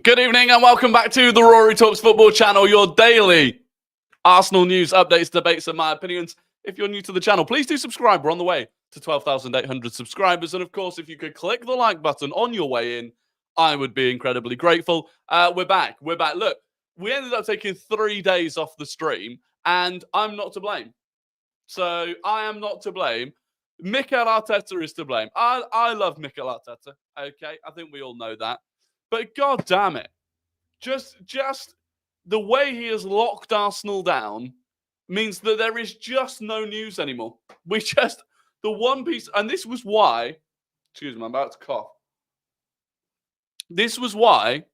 Good evening and welcome back to the Rory Talks Football channel, your daily Arsenal news, updates, debates and my opinions. If you're new to the channel, please do subscribe. We're on the way to 12,800 subscribers. And of course, if you could click the like button on your way in, I would be incredibly grateful. We're back. Look, we ended up taking 3 days off the stream and I'm not to blame. So I am not to blame. Mikel Arteta is to blame. I love Mikel Arteta. Okay, I think we all know that. But god damn it, just the way he has locked Arsenal down means that there is just no news anymore. The one piece, and this was why, excuse me, I'm about to cough. This was why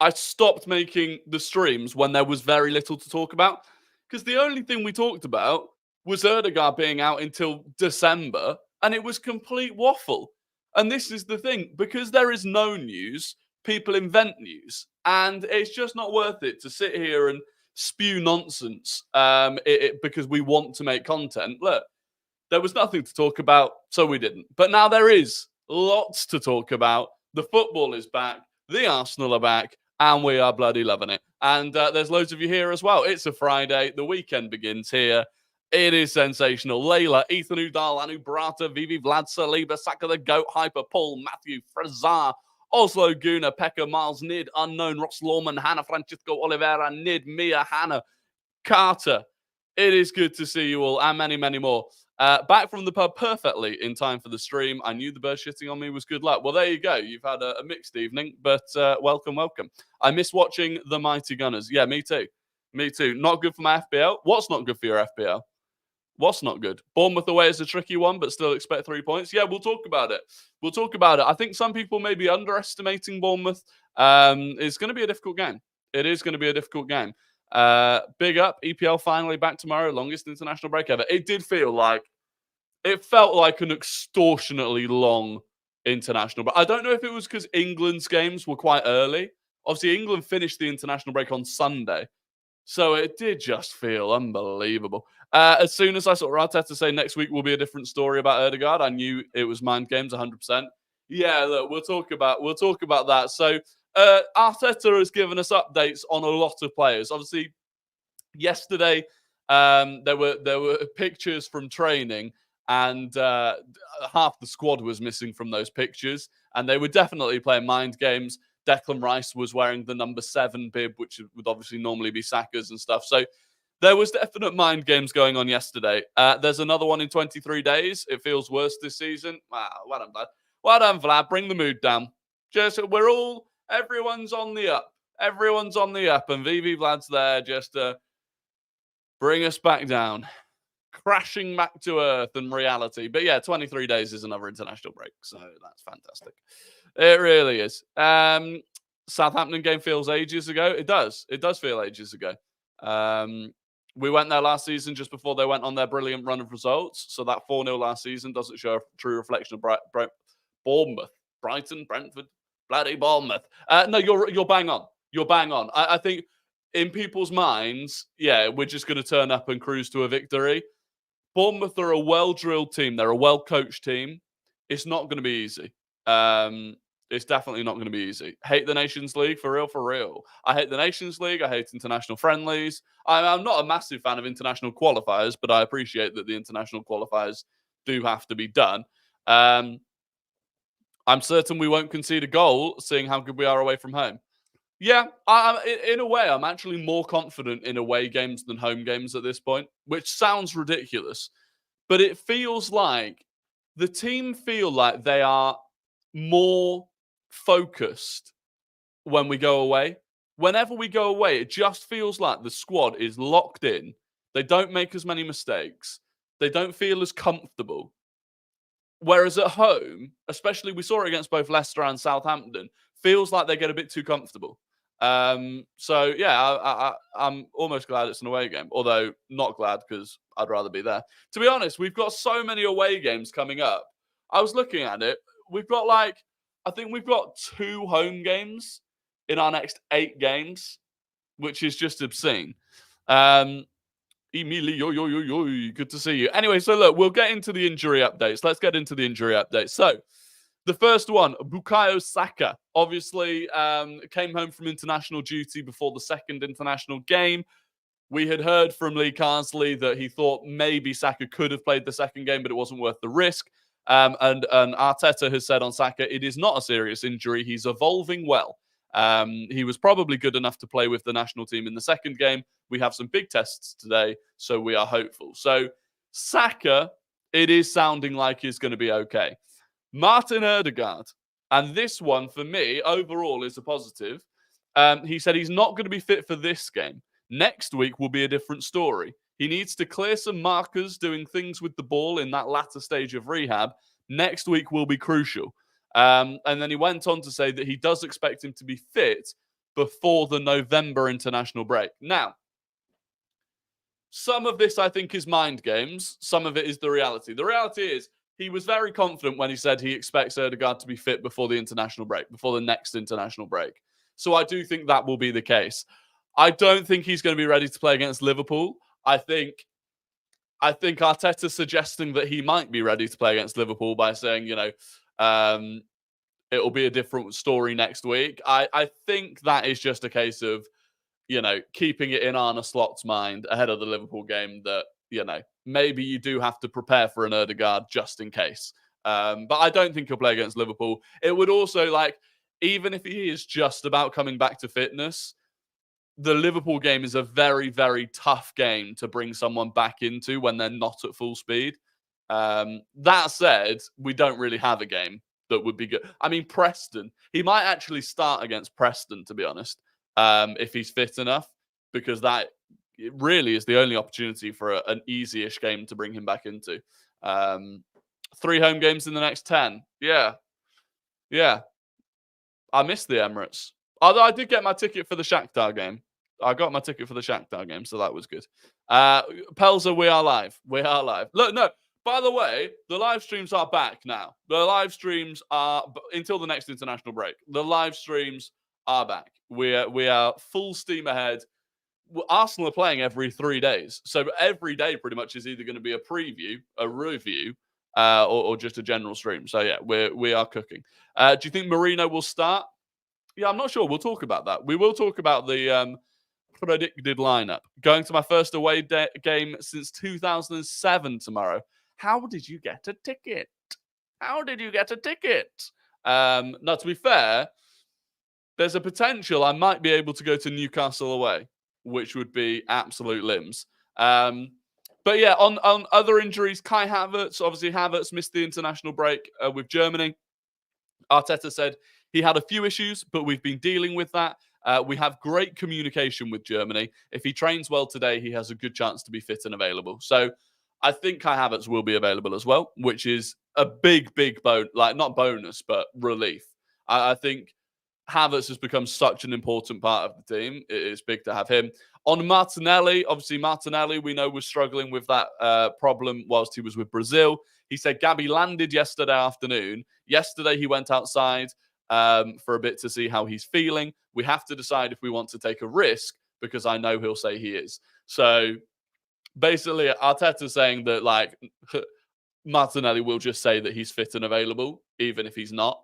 I stopped making the streams when there was very little to talk about. Because the only thing we talked about was Odegaard being out until December, and it was complete waffle. And this is the thing, because there is no news, people invent news. And it's just not worth it to sit here and spew nonsense because we want to make content. Look, there was nothing to talk about, so we didn't. But now there is lots to talk about. The football is back, the Arsenal are back, and we are bloody loving it. And there's loads of you here as well. It's a Friday, the weekend begins here. It is sensational. Layla, Ethan Udall, Anu Brata, Vivi Vlad, Saliba, Saka the Goat, Hyper, Paul, Matthew, Frazar, Oslo Guna, Pekka, Miles, Nid, Unknown, Ross Lawman, Hannah, Francisco Oliveira, Nid, Mia, Hannah, Carter. It is good to see you all and many, many more. Back from the pub perfectly in time for the stream. I knew the bird shitting on me was good luck. Well, there you go. You've had a mixed evening, but welcome. I miss watching the Mighty Gunners. Yeah, me too. Not good for my FPL. What's not good for your FPL? What's not good? Bournemouth away is a tricky one, but still expect 3 points. Yeah, we'll talk about it. I think some people may be underestimating Bournemouth. It's going to be a difficult game. It is going to be a difficult game. Big up. EPL finally back tomorrow. Longest international break ever. It felt like an extortionately long international break. I don't know if it was because England's games were quite early. Obviously, England finished the international break on Sunday. So it did just feel unbelievable. As soon as I saw Arteta say next week will be a different story about Odegaard, I knew it was mind games 100%. Yeah, look, we'll talk about that. So Arteta has given us updates on a lot of players. Obviously, yesterday there were pictures from training, and half the squad was missing from those pictures, and they were definitely playing mind games. Declan Rice was wearing the number 7 bib, which would obviously normally be Saka's and stuff. So there was definite mind games going on yesterday. There's another one in 23 days. It feels worse this season. Wow, well done, Vlad. Well done, Vlad. Bring the mood down. Everyone's on the up. And VV Vlad's there just to bring us back down. Crashing back to earth and reality. But yeah, 23 days is another international break. So that's fantastic. It really is. Southampton game feels ages ago. It does feel ages ago. We went there last season just before they went on their brilliant run of results. So that 4-0 last season doesn't show a true reflection of Bournemouth. Brighton, Brentford, bloody Bournemouth. No, you're bang on. I think in people's minds, yeah, we're just going to turn up and cruise to a victory. Bournemouth are a well-drilled team. They're a well-coached team. It's not going to be easy. It's definitely not going to be easy. Hate the Nations League, for real. I hate the Nations League. I hate international friendlies. I'm not a massive fan of international qualifiers, but I appreciate that the international qualifiers do have to be done. I'm certain we won't concede a goal, seeing how good we are away from home. Yeah, in a way, I'm actually more confident in away games than home games at this point, which sounds ridiculous. But it feels like the team feel like they are more focused when we go away. Whenever we go away, it just feels like the squad is locked in. They don't make as many mistakes. They don't feel as comfortable. Whereas at home, especially we saw it against both Leicester and Southampton, feels like they get a bit too comfortable. So yeah, I'm almost glad it's an away game, although not glad because I'd rather be there. To be honest, we've got so many away games coming up. I was looking at it. I think we've got 2 home games in our next 8 games, which is just obscene. Emilio, good to see you. Anyway, so look, we'll get into the injury updates. Let's get into the injury updates. So The first one, Bukayo Saka, obviously came home from international duty before the second international game. We had heard from Lee Carsley that he thought maybe Saka could have played the second game, but it wasn't worth the risk. And Arteta has said on Saka, it is not a serious injury. He's evolving well. He was probably good enough to play with the national team in the second game. We have some big tests today, so we are hopeful. So Saka, it is sounding like he's going to be okay. Martin Odegaard, and this one for me overall is a positive. He said he's not going to be fit for this game. Next week will be a different story. He needs to clear some markers doing things with the ball in that latter stage of rehab. Next week will be crucial. And then he went on to say that he does expect him to be fit before the November international break. Now, some of this I think is mind games. Some of it is the reality. The reality is he was very confident when he said he expects Odegaard to be fit before the international break, before the next international break. So I do think that will be the case. I don't think he's going to be ready to play against Liverpool. I think Arteta's suggesting that he might be ready to play against Liverpool by saying, it'll be a different story next week. I think that is just a case of, keeping it in Arne Slot's mind ahead of the Liverpool game that, maybe you do have to prepare for an Odegaard just in case. But I don't think he'll play against Liverpool. It would also, even if he is just about coming back to fitness, the Liverpool game is a very, very tough game to bring someone back into when they're not at full speed. That said, we don't really have a game that would be good. I mean, Preston, he might actually start against Preston, to be honest, if he's fit enough, because that it really is the only opportunity for an easy-ish game to bring him back into. 3 home games in the next 10. Yeah. I missed the Emirates. Although I did get my ticket for the Shakhtar game. I got my ticket for the Shakhtar game, so that was good. Pelzer, we are live. We are live. Look, no, by the way, the live streams are back now. The live streams are, until the next international break, the live streams are back. We are full steam ahead. Arsenal are playing every 3 days. So every day pretty much is either going to be a preview, a review, or just a general stream. So yeah, we are cooking. Do you think Mourinho will start? Yeah, I'm not sure. We'll talk about that. We will talk about the predicted lineup. Going to my first away game since 2007 tomorrow. How did you get a ticket? Now, to be fair, there's a potential I might be able to go to Newcastle away, which would be absolute limbs. But yeah, on other injuries, Kai Havertz, obviously Havertz missed the international break with Germany. Arteta said he had a few issues, but we've been dealing with that. We have great communication with Germany. If he trains well today, he has a good chance to be fit and available. So I think Kai Havertz will be available as well, which is a big not bonus, but relief. I think Havertz has become such an important part of the team. It is big to have him. On Martinelli, obviously Martinelli, we know, was struggling with that problem whilst he was with Brazil. He said Gabby landed yesterday afternoon. Yesterday he went outside for a bit to see how he's feeling. We have to decide if we want to take a risk, because I know he'll say he is. So basically, Arteta's saying that Martinelli will just say that he's fit and available, even if he's not.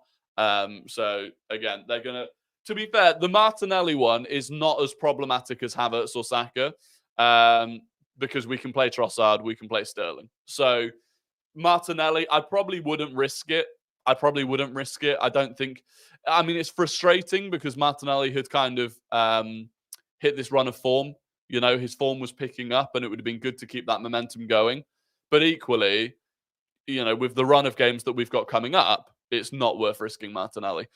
So again, they're going to be fair, the Martinelli one is not as problematic as Havertz or Saka, because we can play Trossard, we can play Sterling. So Martinelli, I probably wouldn't risk it. I don't think, it's frustrating because Martinelli had kind of hit this run of form. His form was picking up and it would have been good to keep that momentum going. But equally, with the run of games that we've got coming up, it's not worth risking Martinelli.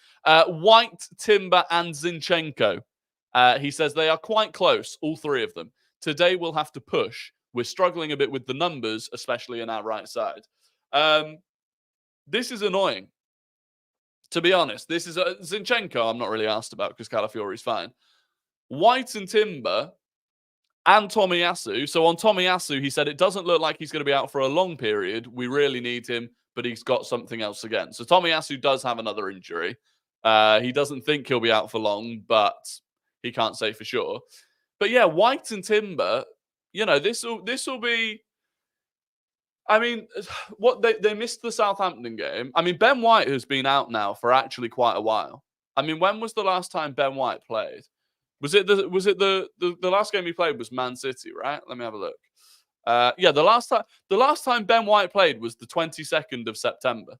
White, Timber, and Zinchenko. He says they are quite close, all 3 of them. Today we'll have to push. We're struggling a bit with the numbers, especially in our right side. This is annoying. To be honest, this is Zinchenko I'm not really asked about because Calafiori's fine. White and Timber and Tomiyasu. So on Tomiyasu, he said it doesn't look like he's going to be out for a long period. We really need him, but he's got something else again. So Tomiyasu does have another injury. He doesn't think he'll be out for long, but he can't say for sure. But yeah, White and Timber, this will be I mean, what they missed the Southampton game. I mean, Ben White has been out now for actually quite a while. I mean, when was the last time Ben White played? Was it the last game he played was Man City, right? Let me have a look. Yeah, the last time Ben White played was the 22nd of September.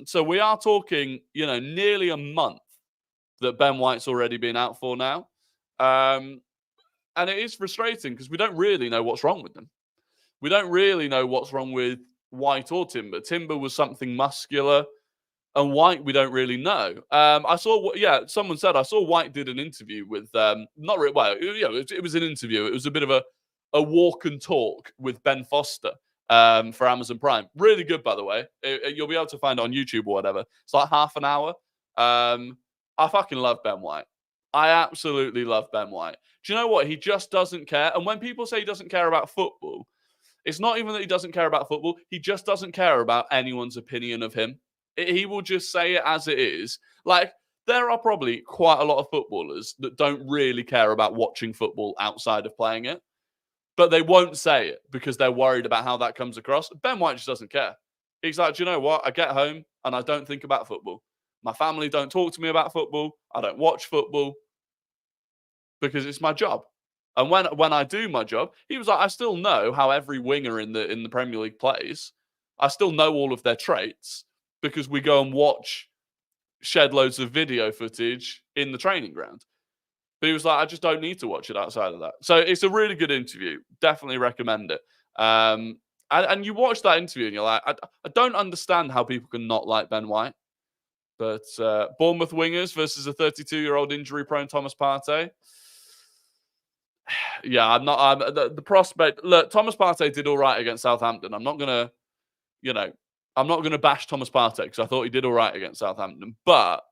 So we are talking, nearly a month that Ben White's already been out for now. And it is frustrating because we don't really know what's wrong with them. We don't really know what's wrong with White or Timber. Timber was something muscular, and White we don't really know. Someone said I saw White did an interview with not really, well, it was an interview. It was a bit of a walk and talk with Ben Foster for Amazon Prime. Really good, by the way. You'll be able to find it on YouTube or whatever. It's like half an hour. I fucking love Ben White. I absolutely love Ben White. Do you know what? He just doesn't care. And when people say he doesn't care about football, it's not even that he doesn't care about football. He just doesn't care about anyone's opinion of him. He will just say it as it is. Like, there are probably quite a lot of footballers that don't really care about watching football outside of playing it, but they won't say it because they're worried about how that comes across. Ben White just doesn't care. He's like, do you know what? I get home and I don't think about football. My family don't talk to me about football. I don't watch football because it's my job. And when I do my job, he was like, I still know how every winger in the Premier League plays. I still know all of their traits because we go and watch shed loads of video footage in the training ground. But he was like, I just don't need to watch it outside of that. So it's a really good interview. Definitely recommend it. And you watch that interview and you're like, I don't understand how people can not like Ben White. But Bournemouth wingers versus a 32-year-old injury-prone Thomas Partey. Yeah, I'm not. The prospect. Look, Thomas Partey did all right against Southampton. I'm not gonna bash Thomas Partey because I thought he did all right against Southampton. But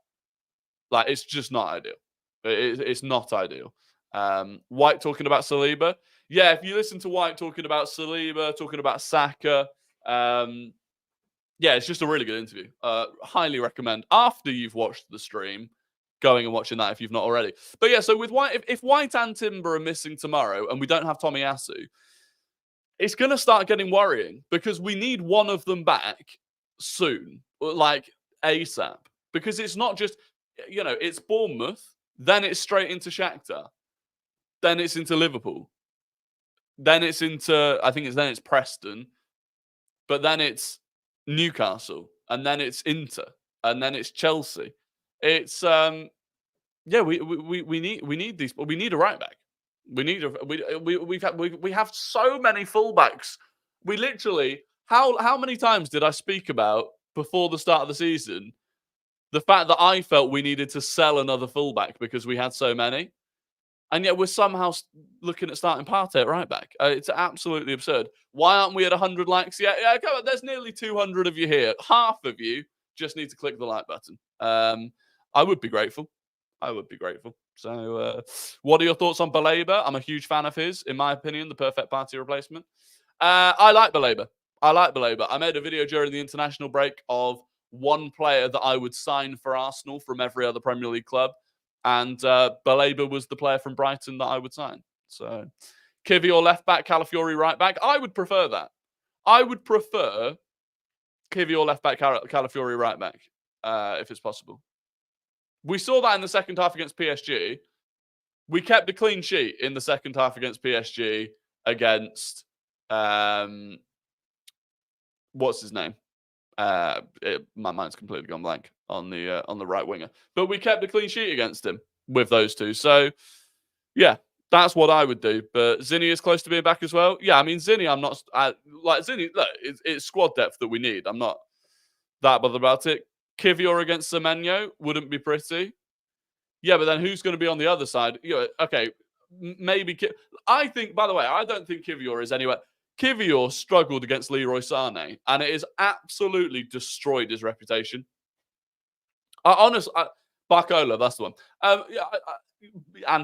like, it's just not ideal. It's not ideal. White talking about Saliba. Yeah, if you listen to White talking about Saliba, talking about Saka, yeah, it's just a really good interview. Highly recommend after you've watched the stream, going and watching that if you've not already. But yeah, so with White, if White and Timber are missing tomorrow and we don't have Tomiyasu, it's going to start getting worrying because we need one of them back soon, like ASAP. Because it's not just, it's Bournemouth, then it's straight into Shakhtar, then it's into Liverpool, then it's into, then it's Preston, but then it's Newcastle, and then it's Inter, and then it's Chelsea. It's yeah, we need these. We need a right back. We have so many fullbacks. We literally, how many times did I speak about before the start of the season the fact that I felt we needed to sell another fullback because we had so many, and yet we're somehow looking at starting Partey at right back. It's absolutely absurd. Why aren't we at 100 likes? Yeah, come on, there's nearly 200 of you here. Half of you just need to click the like button. I would be grateful. So, what are your thoughts on Baleba? I'm a huge fan of his. In my opinion, the perfect Partey replacement. I like Baleba. I made a video during the international break of one player that I would sign for Arsenal from every other Premier League club. And Baleba was the player from Brighton that I would sign. So, Kivior left back, Calafiori right back. I would prefer that. I would prefer Kivior left back, Calafiori right back, if it's possible. We saw that in the second half against PSG. We kept a clean sheet in the second half against PSG against what's his name? My mind's completely gone blank on the right winger. But we kept a clean sheet against him with those two. So yeah, that's what I would do. But Zinni is close to being back as well. Yeah, I mean Zinni, I'm not like Zinni. Look, it's squad depth that we need. I'm not that bothered about it. Kivior against Semenyo wouldn't be pretty. Yeah, but then who's going to be on the other side? Okay, maybe. I think, by the way, I don't think Kivior is anywhere. Kivior struggled against Leroy Sané, and it has absolutely destroyed his reputation. Barcola, that's the one. And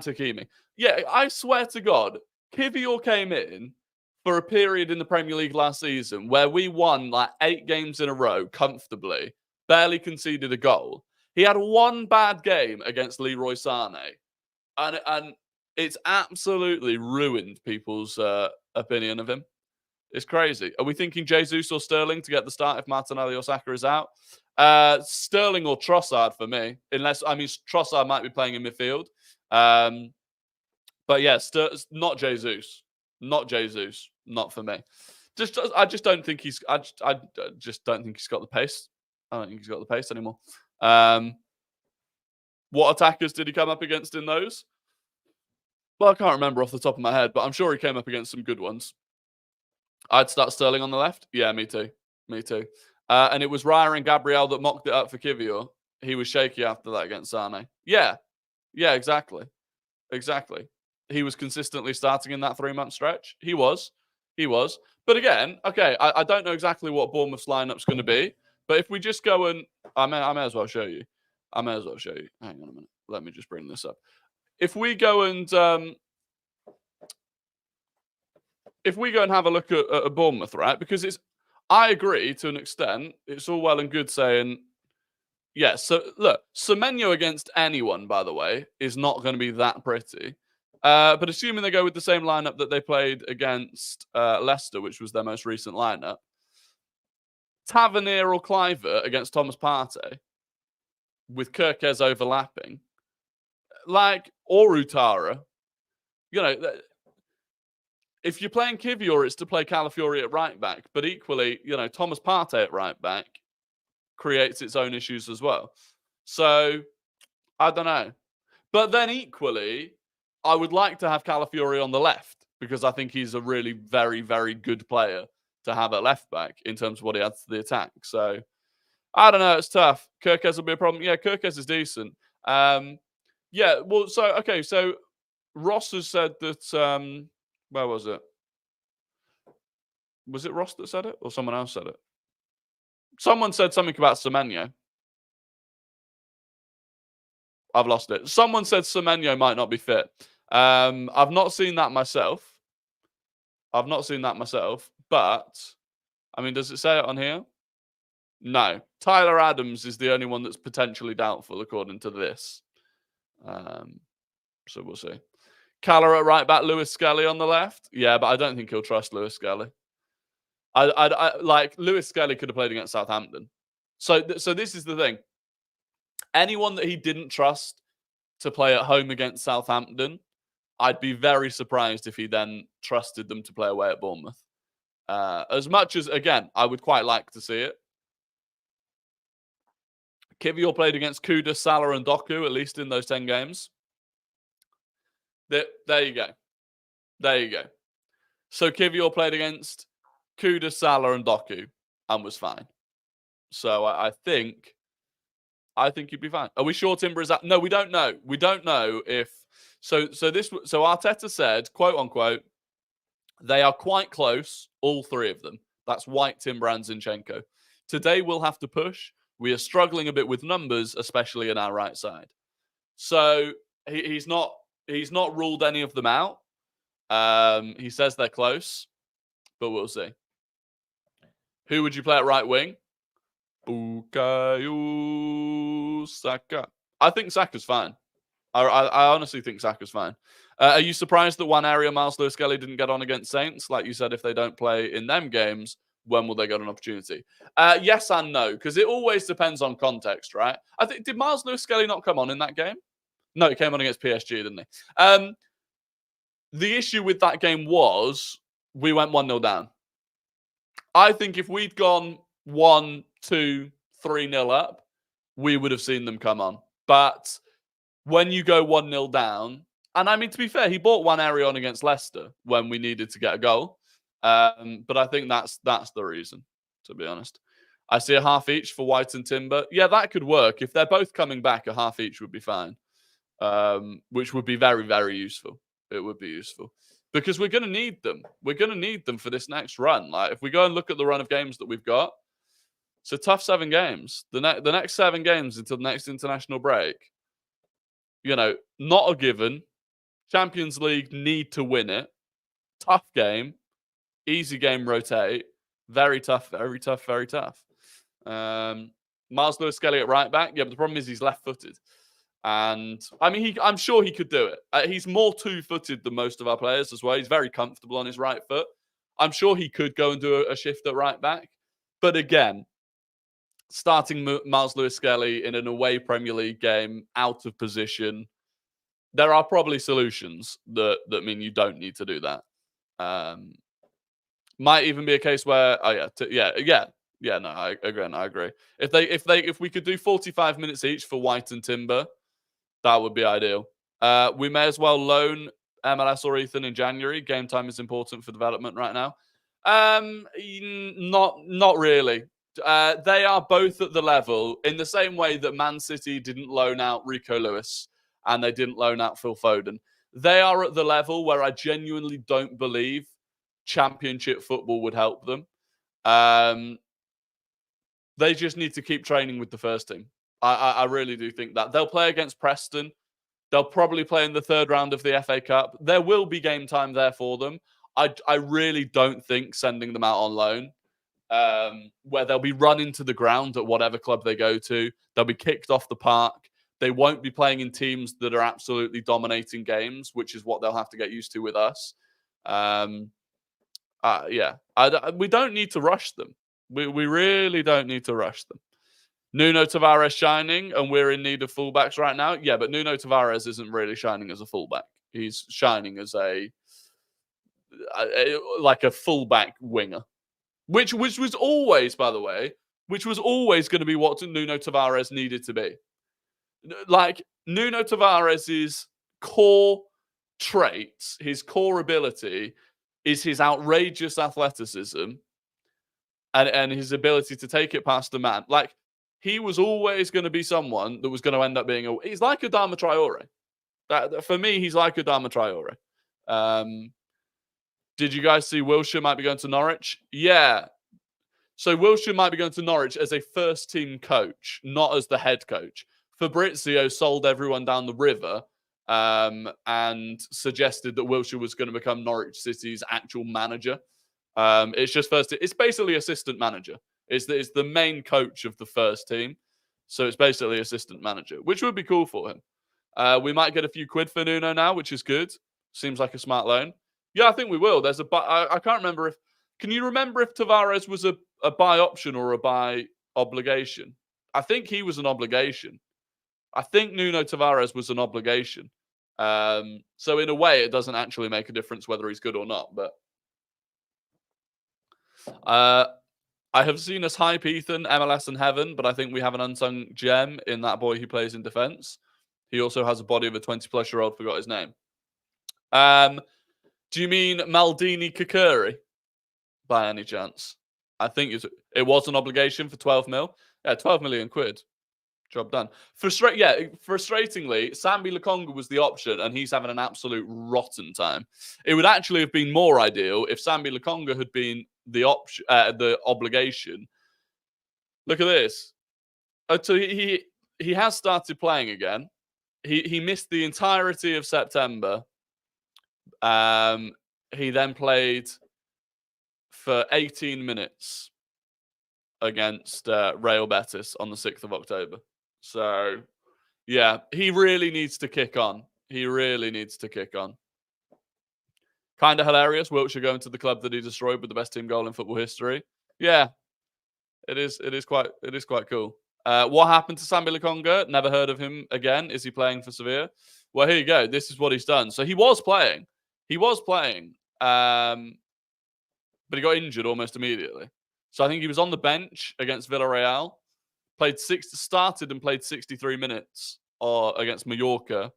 Takimi. Yeah, I swear to God, Kivior came in for a period in the Premier League last season where we won like 8 games in a row comfortably, barely conceded a goal. He had one bad game against Leroy Sané, and it's absolutely ruined people's opinion of him. It's crazy. Are we thinking Jesus or Sterling to get the start if Martinelli or Saka is out? Sterling or Trossard for me. Trossard might be playing in midfield. But yeah, not Jesus. Not Jesus. Not for me. I just don't think he's. I just don't think he's got the pace. I don't think he's got the pace anymore. What attackers did he come up against in those? Well, I can't remember off the top of my head, but I'm sure he came up against some good ones. I'd start Sterling on the left. Yeah, me too. Me too. And it was Raya and Gabriel that mocked it up for Kivior. He was shaky after that against Sane. Yeah. Yeah, exactly. Exactly. He was consistently starting in that 3-month stretch. He was. But again, okay, I don't know exactly what Bournemouth's lineup's going to be. But if we just go and... I may as well show you. Hang on a minute. Let me just bring this up. If we go and have a look at Bournemouth, right? Because I agree to an extent. It's all well and good saying, yeah. So look, Semenyo against anyone, by the way, is not going to be that pretty. But assuming they go with the same lineup that they played against Leicester, which was their most recent lineup, Tavernier or Clivert against Thomas Partey, with Kirkez overlapping, or Utara, if you're playing Kivior, it's to play Calafiori at right back. But equally, Thomas Partey at right back creates its own issues as well. So, I don't know. But then equally, I would like to have Calafiori on the left because I think he's a really very, very good player to have at left back in terms of what he adds to the attack. So, I don't know. It's tough. Kirkez will be a problem. Yeah, Kirkez is decent. Yeah, well, so Ross has said that... where was it? Was it Ross that said it or someone else said it? Someone said something about Semenyo. I've lost it. Someone said Semenyo might not be fit. I've not seen that myself. But, I mean, does it say it on here? No. Tyler Adams is the only one that's potentially doubtful, according to this. So we'll see. Calla at right back, Lewis Skelly on the left. Yeah, but I don't think he'll trust Lewis Skelly. Lewis Skelly could have played against Southampton. So this is the thing. Anyone that he didn't trust to play at home against Southampton, I'd be very surprised if he then trusted them to play away at Bournemouth. As much as, again, I would quite like to see it. Kivior played against Kudus, Salah and Doku, at least in those 10 games. There you go. So Kivior played against Kudus, Salah and Doku and was fine. So I think he'd be fine. Are we sure Timber is out? No, we don't know. We don't know if... So Arteta said, quote unquote, they are quite close, all three of them. That's White, Timber and Zinchenko. Today we'll have to push. We are struggling a bit with numbers, especially in our right side. So he's not ruled any of them out. He says they're close, but we'll see. Who would you play at right wing? Bukayo Saka. I think Saka's fine. I honestly think Saka's fine. Are you surprised that one area Miles Lewis-Skelly didn't get on against Saints? Like you said, if they don't play in them games, when will they get an opportunity? Yes and no, because it always depends on context, right? I think, did Miles Lewis-Skelly not come on in that game? No, he came on against PSG, didn't he? The issue with that game was we went 1-0 down. I think if we'd gone 1-2, 3-0 up, we would have seen them come on. But when you go 1-0 down, and I mean, to be fair, he bought one area on against Leicester when we needed to get a goal. But I think that's the reason, to be honest. I see a half each for White and Timber. Yeah, that could work. If they're both coming back, a half each would be fine. Which would be very, very useful. It would be useful. Because we're going to need them. We're going to need them for this next run. Like, if we go and look at the run of games that we've got, it's a tough 7 games. The next 7 games until the next international break, not a given. Champions League, need to win it. Tough game. Easy game, rotate. Very tough, very tough, very tough. Miles Lewis-Skelly at right back. Yeah, but the problem is he's left-footed. And, I mean, I'm sure he could do it. He's more two-footed than most of our players as well. He's very comfortable on his right foot. I'm sure he could go and do a shift at right back. But again, starting Miles Lewis-Skelly in an away Premier League game, out of position, there are probably solutions that mean you don't need to do that. Might even be a case where, no, I agree. If we could do 45 minutes each for White and Timber, that would be ideal. We may as well loan MLS or Ethan in January. Game time is important for development right now. Not really. They are both at the level in the same way that Man City didn't loan out Rico Lewis and they didn't loan out Phil Foden. They are at the level where I genuinely don't believe Championship football would help them. They just need to keep training with the first team. I really do think that. They'll play against Preston. They'll probably play in the third round of the FA Cup. There will be game time there for them. I really don't think sending them out on loan, where they'll be run into the ground at whatever club they go to. They'll be kicked off the park. They won't be playing in teams that are absolutely dominating games, which is what they'll have to get used to with us. We don't need to rush them. We really don't need to rush them. Nuno Tavares shining, and we're in need of fullbacks right now. Yeah, but Nuno Tavares isn't really shining as a fullback. He's shining as a fullback winger, which was always, by the way, which was always going to be what Nuno Tavares needed to be. Like, Nuno Tavares's core traits, his core ability is his outrageous athleticism and his ability to take it past the man. Like, he was always going to be someone that was going to end up being he's like Adama Traore. For me, he's like Adama Traore. Did you guys see Wilshere might be going to Norwich? Yeah. So Wilshere might be going to Norwich as a first-team coach, not as the head coach. Fabrizio sold everyone down the river and suggested that Wilshere was going to become Norwich City's actual manager. It's basically assistant manager. It's the main coach of the first team. So it's basically assistant manager, which would be cool for him. We might get a few quid for Nuno now, which is good. Seems like a smart loan. Yeah, I think we will. I can't remember if... Can you remember if Tavares was a buy option or a buy obligation? I think he was an obligation. I think Nuno Tavares was an obligation. So in a way, it doesn't actually make a difference whether he's good or not. But I have seen us hype Ethan, MLS and Heaven, but I think we have an unsung gem in that boy who plays in defence. He also has a body of a 20-plus-year-old, forgot his name. Do you mean Maldini Kakuri, by any chance? I think it was an obligation for 12 mil. Yeah, 12 million quid. Job done. Frustratingly, Sambi Lokonga was the option, and he's having an absolute rotten time. It would actually have been more ideal if Sambi Lokonga had been the option, the obligation. Look at this. So he has started playing again. He missed the entirety of September. He then played for 18 minutes against Real Betis on the 6th of October. So, yeah, he really needs to kick on. Kind of hilarious. Wiltshire going to the club that he destroyed with the best team goal in football history. Yeah, it is quite cool. What happened to Sambi Lokonga? Never heard of him again. Is he playing for Sevilla? Well, here you go. This is what he's done. So he was playing. But he got injured almost immediately. So I think he was on the bench against Villarreal. Started and played 63 minutes against Mallorca.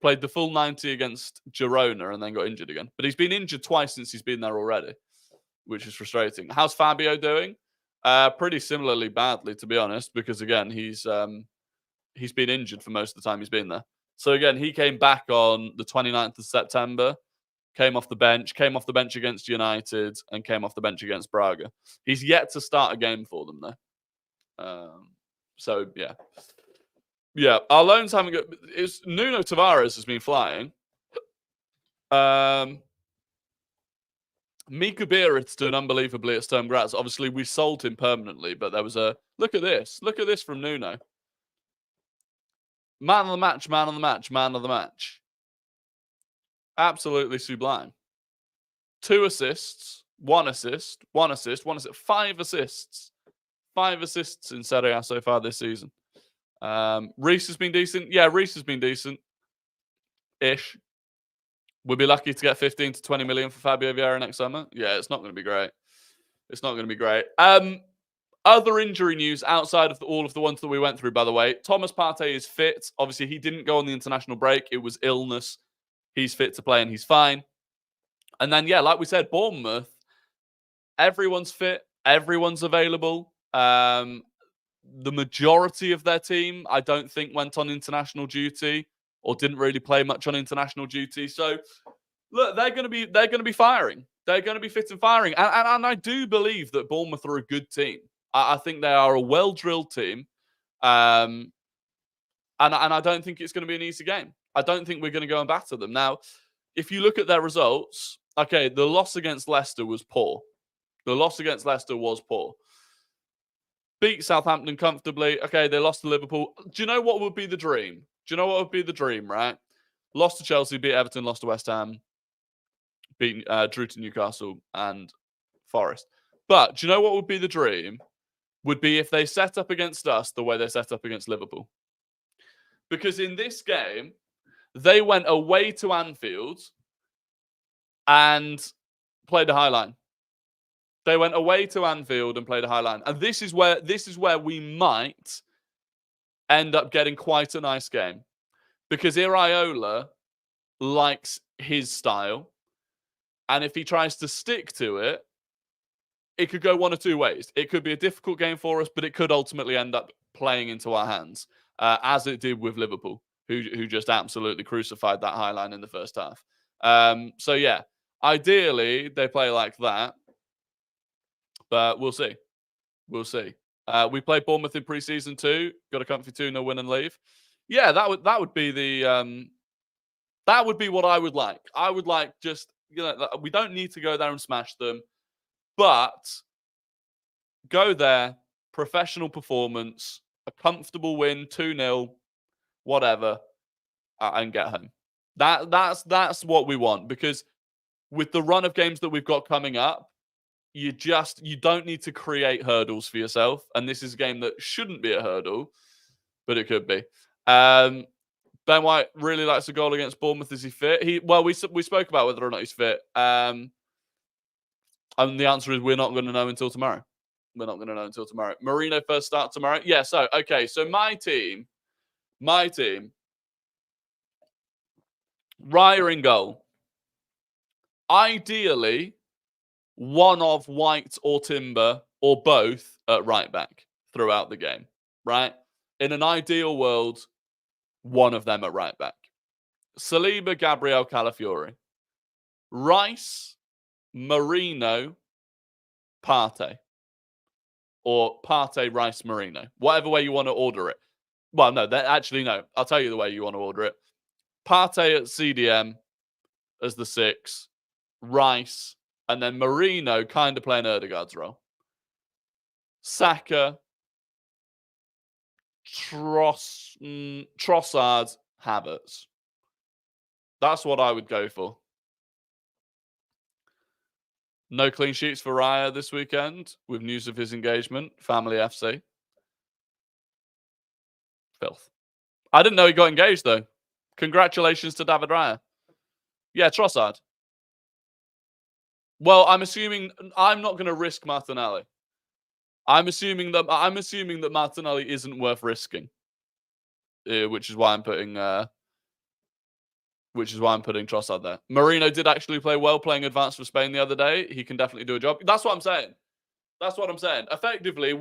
Played the full 90 against Girona and then got injured again. But he's been injured twice since he's been there already, which is frustrating. How's Fabio doing? Pretty similarly badly, to be honest, because again, he's been injured for most of the time he's been there. So again, he came back on the 29th of September, came off the bench against United, and came off the bench against Braga. He's yet to start a game for them, though. So, yeah. Yeah, our loans haven't got... Nuno Tavares has been flying. Mika Bierith doing unbelievably at Sturm Graz. Obviously, we sold him permanently, but there was a... Look at this. Look at this from Nuno. Man of the match, man of the match, man of the match. Absolutely sublime. 2 assists. 1 assist, 1 assist, 1 assist, 5 assists. 5 assists in Serie A so far this season. Reece has been decent. Yeah, Reece has been decent-ish. We'll be lucky to get 15 to 20 million for Fabio Vieira next summer. Yeah, it's not going to be great. It's not going to be great. Other injury news outside of all of the ones that we went through, by the way. Thomas Partey is fit. Obviously, he didn't go on the international break. It was illness. He's fit to play and he's fine. And then, yeah, like we said, Bournemouth, everyone's fit. Everyone's available. The majority of their team, I don't think, went on international duty or didn't really play much on international duty. So, look, they're going to be firing. They're going to be fit and firing. And I do believe that Bournemouth are a good team. I think they are a well-drilled team. And I don't think it's going to be an easy game. I don't think we're going to go and batter them. Now, if you look at their results, okay, the loss against Leicester was poor. The loss against Leicester was poor. Beat Southampton comfortably. Okay, they lost to Liverpool. Do you know what would be the dream? Do you know what would be the dream, right? Lost to Chelsea, beat Everton, lost to West Ham, drew to Newcastle and Forest. But do you know what would be the dream? Would be if they set up against us the way they set up against Liverpool. Because in this game, they went away to Anfield and played a high line. They went away to Anfield and played a high line. And this is where we might end up getting quite a nice game. Because Iraola likes his style. And if he tries to stick to it, it could go one or two ways. It could be a difficult game for us, but it could ultimately end up playing into our hands, as it did with Liverpool, who just absolutely crucified that high line in the first half. So, yeah, ideally, they play like that. But we'll see. We'll see. We played Bournemouth in pre-season too. Got a comfy 2-0 win and leave. Yeah, that would be the that would be what I would like. I would like just, we don't need to go there and smash them, but go there, professional performance, a comfortable win, 2-0, whatever, and get home. That's what we want, because with the run of games that we've got coming up, you don't need to create hurdles for yourself. And this is a game that shouldn't be a hurdle, but it could be. Ben White really likes a goal against Bournemouth. Is he fit? We spoke about whether or not he's fit. And the answer is we're not going to know until tomorrow. We're not going to know until tomorrow. Marino first start tomorrow. Yeah, so my team, Raya in goal. Ideally, one of White or Timber or both at right back throughout the game, right? In an ideal world, one of them at right back. Saliba, Gabriel, Calafiori. Rice, Marino, Partey. Or Partey, Rice, Marino. Whatever way you want to order it. Well, no. I'll tell you the way you want to order it. Partey at CDM as the 6. Rice. And then Marino kind of playing Odegaard's role. Saka, Trossard, Havertz. That's what I would go for. No clean sheets for Raya this weekend with news of his engagement. Family FC. Filth. I didn't know he got engaged, though. Congratulations to David Raya. Yeah, Trossard. Well, I'm assuming I'm not going to risk Martinelli. I'm assuming that Martinelli isn't worth risking, which is why I'm putting Trossard there. Marino did actually play well playing advanced for Spain the other day. He can definitely do a job. That's what I'm saying. Effectively,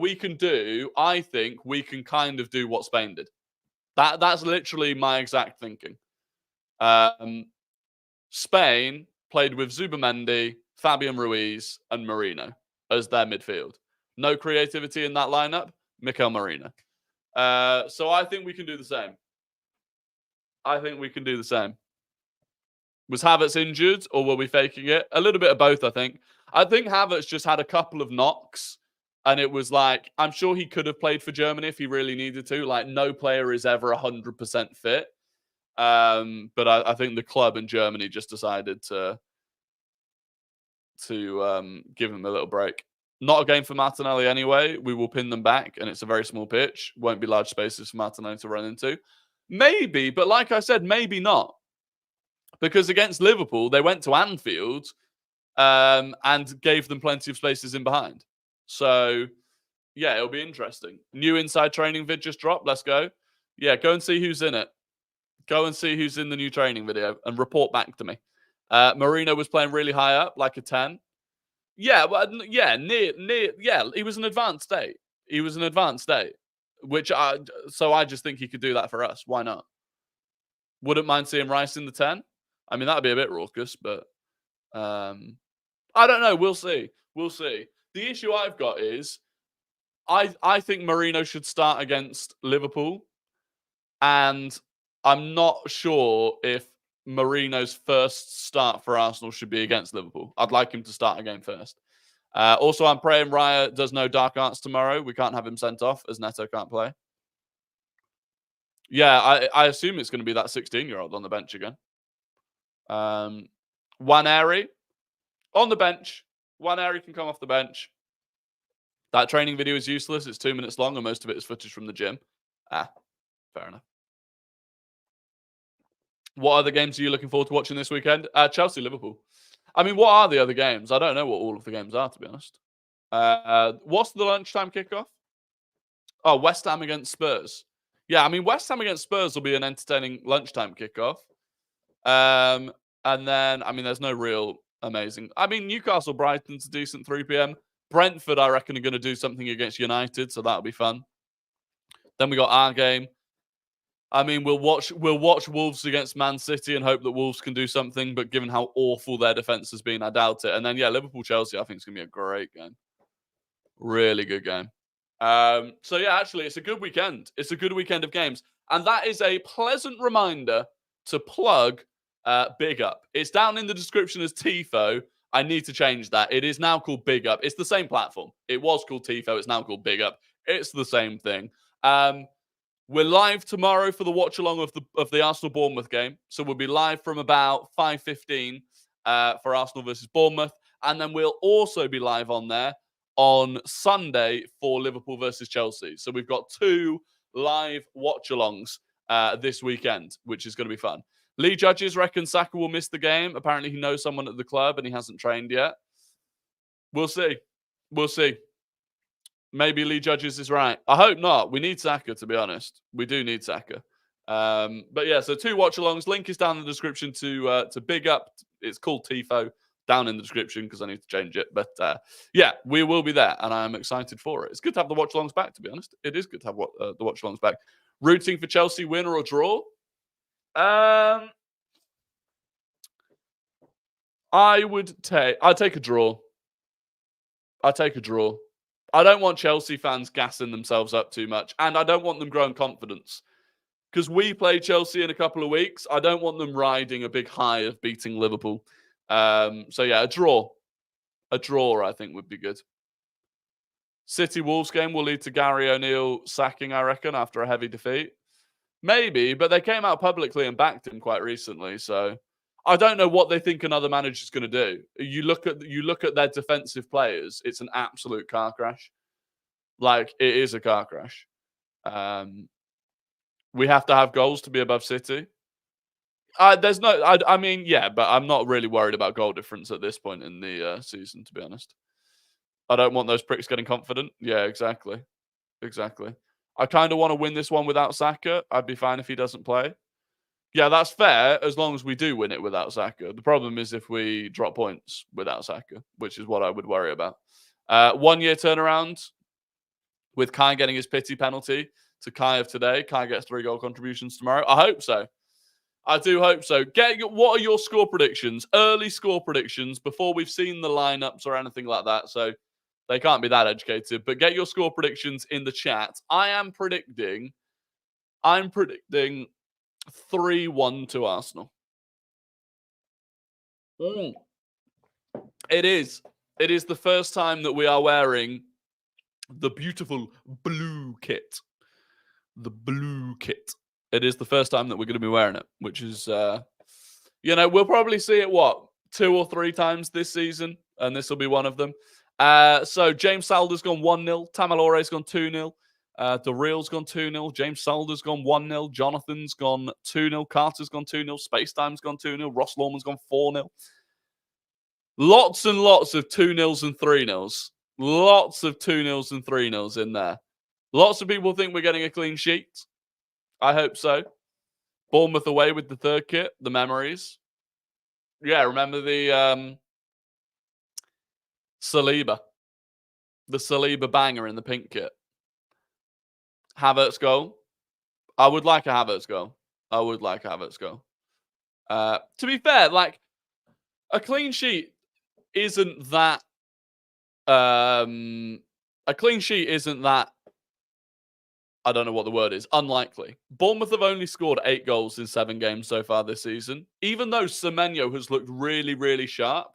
I think we can kind of do what Spain did. That's literally my exact thinking. Spain played with Zubamendi, Fabian Ruiz, and Marino as their midfield. No creativity in that lineup. Mikel Marino. So I think we can do the same. Was Havertz injured or were we faking it? A little bit of both, I think. I think Havertz just had a couple of knocks and it was like, I'm sure he could have played for Germany if he really needed to. Like, no player is ever 100% fit. But I think the club in Germany just decided to to give him a little break. Not a game for Martinelli anyway. We will pin them back, and it's a very small pitch. Won't be large spaces for Martinelli to run into. Maybe, but like I said, maybe not. Because against Liverpool, they went to Anfield and gave them plenty of spaces in behind. So, yeah, it'll be interesting. New inside training vid just dropped. Let's go. Yeah, go and see who's in it. Go and see who's in the new training video and report back to me. Marino was playing really high up, like a 10. Yeah, well, yeah, near. Yeah, he was an advanced state. So I just think he could do that for us. Why not? Wouldn't mind seeing Rice in the 10. I mean, that'd be a bit raucous, but I don't know. We'll see. The issue I've got is I think Marino should start against Liverpool, and I'm not sure if Marino's first start for Arsenal should be against Liverpool. I'd like him to start a game first. Also, I'm praying Raya does no dark arts tomorrow. We can't have him sent off as Neto can't play. Yeah, I assume it's going to be that 16-year-old on the bench again. Waneri on the bench. Waneri can come off the bench. That training video is useless. It's 2 minutes long, and most of it is footage from the gym. Fair enough. What other games are you looking forward to watching this weekend? Chelsea, Liverpool. I mean, what are the other games? I don't know what all of the games are, to be honest. What's the lunchtime kickoff? Oh, West Ham against Spurs. Yeah, I mean, West Ham against Spurs will be an entertaining lunchtime kickoff. And then, I mean, there's no real amazing. I mean, Newcastle, Brighton's a decent 3 p.m. Brentford, I reckon, are going to do something against United, so that'll be fun. Then we got our game. I mean, we'll watch Wolves against Man City and hope that Wolves can do something, but given how awful their defense has been, I doubt it. And then, yeah, Liverpool-Chelsea, I think it's going to be a great game. Really good game. So, yeah, actually, it's a good weekend. It's a good weekend of games. And that is a pleasant reminder to plug Big Up. It's down in the description as TIFO. I need to change that. It is now called Big Up. It's the same platform. It was called TIFO. It's now called Big Up. It's the same thing. We're live tomorrow for the watch along of the Arsenal Bournemouth game. So we'll be live from about 5:15 for Arsenal versus Bournemouth, and then we'll also be live on there on Sunday for Liverpool versus Chelsea. So we've got 2 live watch alongs this weekend, which is going to be fun. Lee Judges reckons Saka will miss the game. Apparently, he knows someone at the club and he hasn't trained yet. We'll see. Maybe Lee Judges is right. I hope not. We need Saka, to be honest. We do need Saka. But yeah, so 2 watch-alongs. Link is down in the description to Big Up. It's called TIFO. Down in the description because I need to change it. But yeah, we will be there, and I'm excited for it. It's good to have the watch-alongs back, to be honest. It is good to have the watch-alongs back. Rooting for Chelsea, win or draw? I'd take a draw. I don't want Chelsea fans gassing themselves up too much, and I don't want them growing confidence. Because we play Chelsea in a couple of weeks, I don't want them riding a big high of beating Liverpool. So yeah, a draw. A draw, I think, would be good. City-Wolves game will lead to Gary O'Neill sacking, I reckon, after a heavy defeat. Maybe, but they came out publicly and backed him quite recently, so I don't know what they think another manager's going to do. You look at their defensive players, it's an absolute car crash. Like, it is a car crash. We have to have goals to be above City. I mean, yeah, but I'm not really worried about goal difference at this point in the season, to be honest. I don't want those pricks getting confident. Yeah, exactly. I kind of want to win this one without Saka. I'd be fine if he doesn't play. Yeah, that's fair, as long as we do win it without Saka. The problem is if we drop points without Saka, which is what I would worry about. 1 year turnaround with Kai getting his pity penalty to Kai of today. Kai gets 3 goal contributions tomorrow. I hope so. I do hope so. What are your score predictions? Early score predictions before we've seen the lineups or anything like that. So they can't be that educated. But get your score predictions in the chat. I'm predicting 3-1 to Arsenal. It is the first time that we are wearing the beautiful blue kit. The blue kit. It is the first time that we're going to be wearing it, which is, we'll probably see it, 2 or 3 times this season. and this will be one of them. So James Salder's gone 1-0. Tamalore's gone 2-0. The Real's gone 2-0. James Salder's gone 1-0. Jonathan's gone 2-0. Carter's gone 2-0. Spacetime's gone 2-0. Ross Lawman's gone 4-0. Lots and lots of 2-0s and 3-0s. Lots of 2-0s and 3-0s in there. Lots of people think we're getting a clean sheet. I hope so. Bournemouth away with the third kit. The memories. Yeah, remember the Saliba. The Saliba banger in the pink kit. Havertz goal. I would like a Havertz goal. I would like a Havertz goal. To be fair, like, a clean sheet isn't that... a clean sheet isn't that... I don't know what the word is. Unlikely. Bournemouth have only scored 8 goals in 7 games so far this season. Even though Semenyo has looked really, really sharp,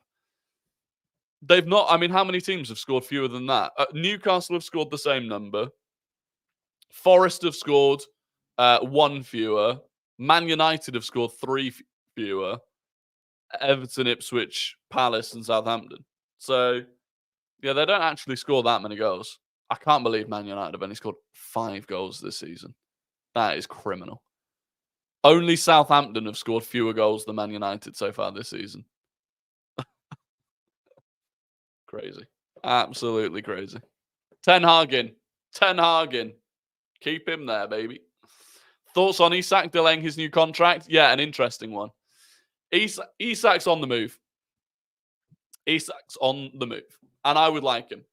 they've not... I mean, how many teams have scored fewer than that? Newcastle have scored the same number. Forest have scored 1 fewer. Man United have scored 3 fewer. Everton, Ipswich, Palace, and Southampton. So, yeah, they don't actually score that many goals. I can't believe Man United have only scored 5 goals this season. That is criminal. Only Southampton have scored fewer goals than Man United so far this season. Crazy. Absolutely crazy. Ten Hag. Keep him there, baby. Thoughts on Isak delaying his new contract? Yeah, an interesting one. Isak's on the move. Isak's on the move. And I would like him.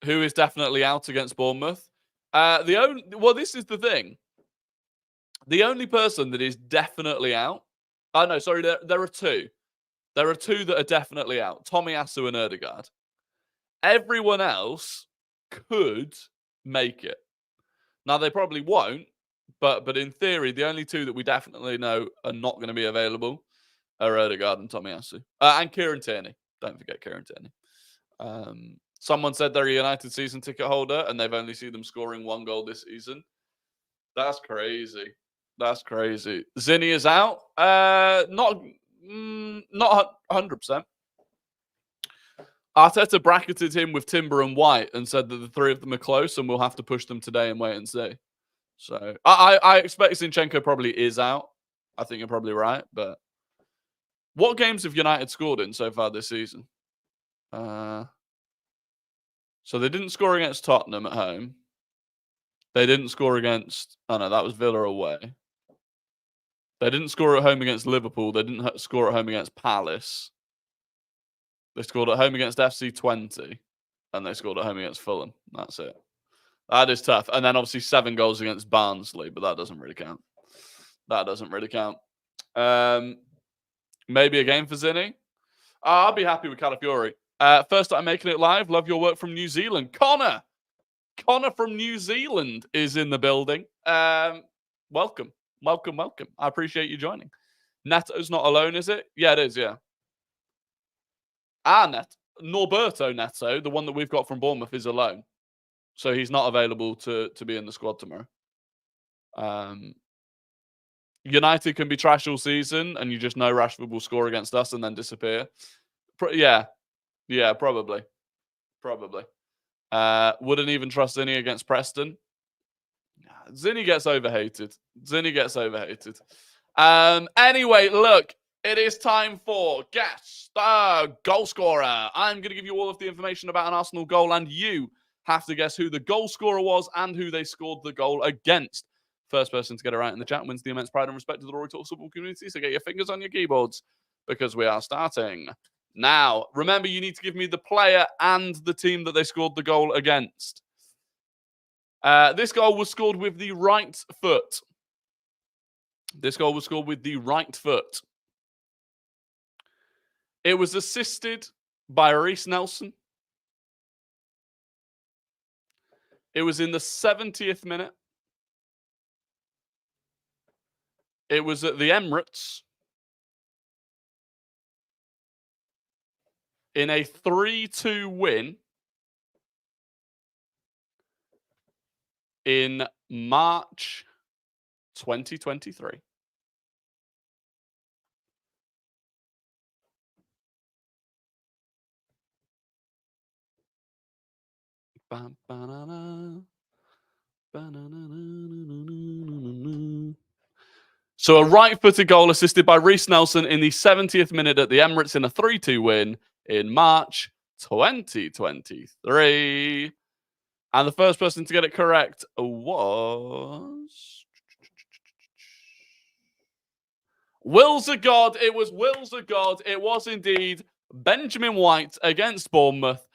Who is definitely out against Bournemouth? This is the thing. The only person that is definitely out... Oh, no, sorry, there are 2. There are 2 that are definitely out. Tomiyasu and Odegaard. Everyone else could make it. Now, they probably won't, but in theory, the only 2 that we definitely know are not going to be available are Odegaard and Tomiyasu. And Kieran Tierney. Don't forget Kieran Tierney. Someone said they're a United season ticket holder and they've only seen them scoring 1 goal this season. That's crazy. That's crazy. Zinni is out. Not 100%. Arteta bracketed him with Timber and White and said that the 3 of them are close and we'll have to push them today and wait and see. So I expect Zinchenko probably is out. I think you're probably right. But what games have United scored in so far this season? So they didn't score against Tottenham at home. They didn't score against... Oh, no, that was Villa away. They didn't score at home against Liverpool. They didn't score at home against Palace. They scored at home against FC 20. And they scored at home against Fulham. That's it. That is tough. And then obviously 7 goals against Barnsley, but that doesn't really count. That doesn't really count. Maybe a game for Zinni. I'll be happy with Calafiori. First time making it live. Love your work from New Zealand. Connor from New Zealand is in the building. Welcome. I appreciate you joining. Neto's not alone, is it? Yeah, it is, yeah. Norberto Neto, the one that we've got from Bournemouth, is alone. So he's not available to be in the squad tomorrow. United can be trash all season, and you just know Rashford will score against us and then disappear. Yeah, probably. Wouldn't even trust Zinni against Preston. Zinni gets overhated. Anyway, look, it is time for Guess the Goal Scorer. I'm going to give you all of the information about an Arsenal goal, and you have to guess who the goal scorer was and who they scored the goal against. First person to get it right in the chat wins the immense pride and respect of the Rory Talks Football community. So get your fingers on your keyboards because we are starting now. Remember, you need to give me the player and the team that they scored the goal against. This goal was scored with the right foot. It was assisted by Reece Nelson. It was in the 70th minute. It was at the Emirates. In a 3-2 win in March 2023. Bam, ba-na-na. So a right-footed goal assisted by Reece Nelson in the 70th minute at the Emirates in a 3-2 win in March 2023. And the first person to get it correct was Wills of God. It was Wills of God. It was indeed Benjamin White against Bournemouth.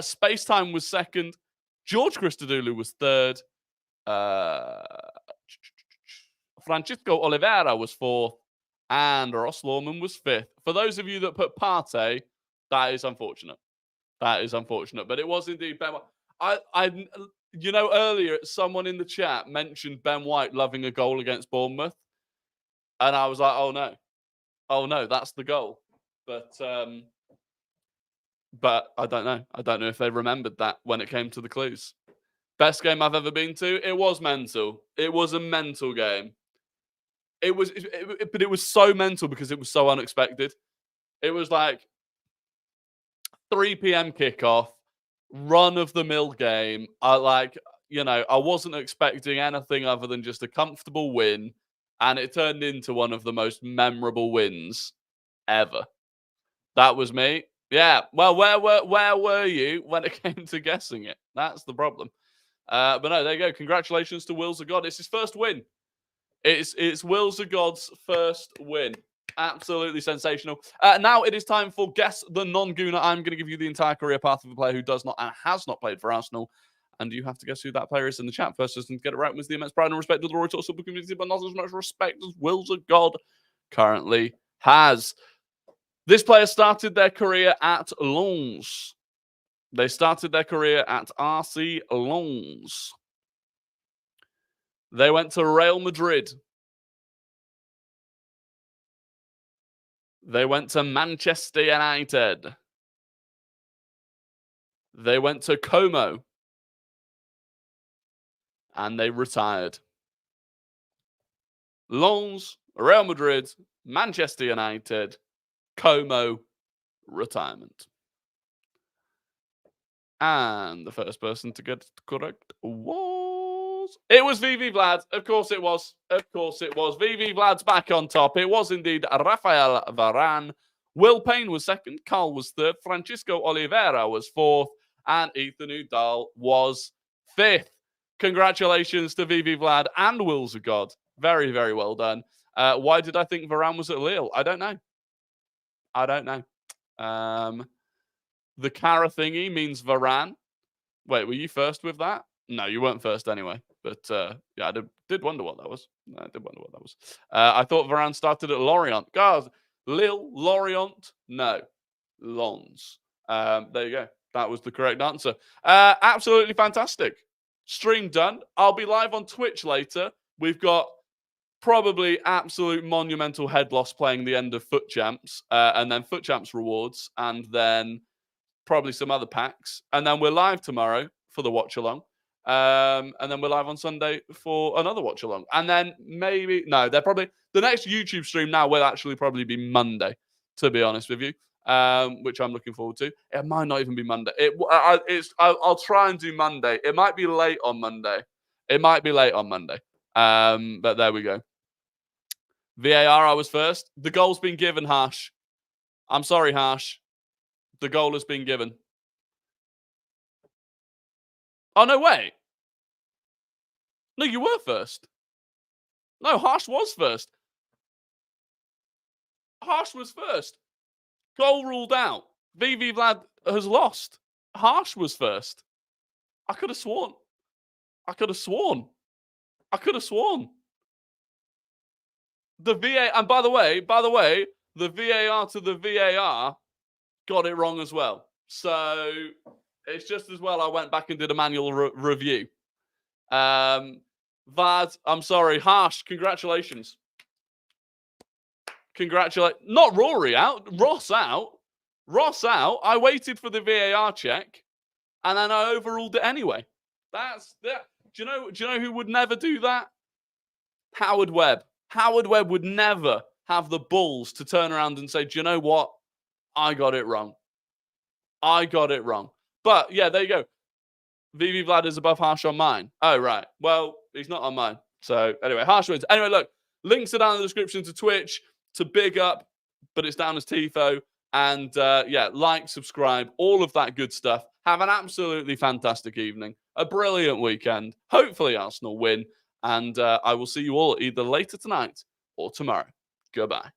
Space-Time was second. George Christodoulou was third. Francisco Oliveira was fourth. And Ross Lawman was fifth. For those of you that put Partey, that is unfortunate. That is unfortunate. But it was indeed Ben White. Earlier someone in the chat mentioned Ben White loving a goal against Bournemouth. And I was like, oh no, that's the goal. But I don't know. I don't know if they remembered that when it came to the clues. Best game I've ever been to. It was mental. It was a mental game. But it was so mental because it was so unexpected. It was like 3 p.m. kickoff, run-of-the-mill game. I wasn't expecting anything other than just a comfortable win, and it turned into one of the most memorable wins ever. That was me. Yeah. Well, where were you when it came to guessing it? That's the problem. But no, there you go. Congratulations to Wills of God. It's his first win. It's Wills of God's first win. Absolutely sensational. Now it is time for Guess the Non-Gooner. I'm going to give you the entire career path of a player who does not and has not played for Arsenal. And you have to guess who that player is in the chat. First person to get it right was the immense pride and respect of the Rory Talks Football community, but not as much respect as Wills of God currently has. This player started their career at Lens. They started their career at RC Lens. They went to Real Madrid. They went to Manchester United. They went to Como. And they retired. Lens, Real Madrid, Manchester United, Como, retirement. And the first person to get it correct was... It was VV Vlad. Of course it was. Of course it was. VV Vlad's back on top. It was indeed Rafael Varane. Will Payne was second. Carl was third. Francisco Oliveira was fourth. And Ethan Udall was fifth. Congratulations to VV Vlad and Wills of God. Very, very well done. Why did I think Varane was at Lille? I don't know. I don't know. The Cara thingy means Varane. Wait, were you first with that? No, you weren't first anyway. But yeah, I did wonder what that was. I did wonder what that was. I thought Varane started at Lorient. Guys, Lille, Lorient, no. Lens. There you go. That was the correct answer. Absolutely fantastic. Stream done. I'll be live on Twitch later. We've got probably absolute monumental head loss playing the end of Foot Champs, and then Foot Champs rewards, and then probably some other packs. And then we're live tomorrow for the watch along. And then we're live on Sunday for another watch along. And then maybe, no, they're probably, the next YouTube stream now will actually probably be Monday, to be honest with you, which I'm looking forward to. It might not even be Monday. I'll try and do Monday. It might be late on Monday. It might be late on Monday. But there we go. VAR, I was first. The goal's been given, Harsh. I'm sorry, Harsh. The goal has been given. Oh, no, wait. No, you were first. No, Harsh was first. Harsh was first. Goal ruled out. VV Vlad has lost. Harsh was first. I could have sworn. I could have sworn. I could have sworn. The VAR, and by the way, the VAR to the VAR got it wrong as well. So it's just as well I went back and did a manual review. Vad, I'm sorry. Harsh, congratulations. Not Rory out. Ross out. Ross out. I waited for the VAR check, and then I overruled it anyway. That's that. Do you know who would never do that? Howard Webb. Howard Webb would never have the balls to turn around and say, do you know what? I got it wrong. I got it wrong. But yeah, there you go. VV Vlad is above Harsh on mine. Oh, right. Well, he's not on mine. So, anyway, Harsh wins. Anyway, look, links are down in the description to Twitch, to Big Up, but it's down as Tifo. And, yeah, like, subscribe, all of that good stuff. Have an absolutely fantastic evening, a brilliant weekend. Hopefully, Arsenal win. And I will see you all either later tonight or tomorrow. Goodbye.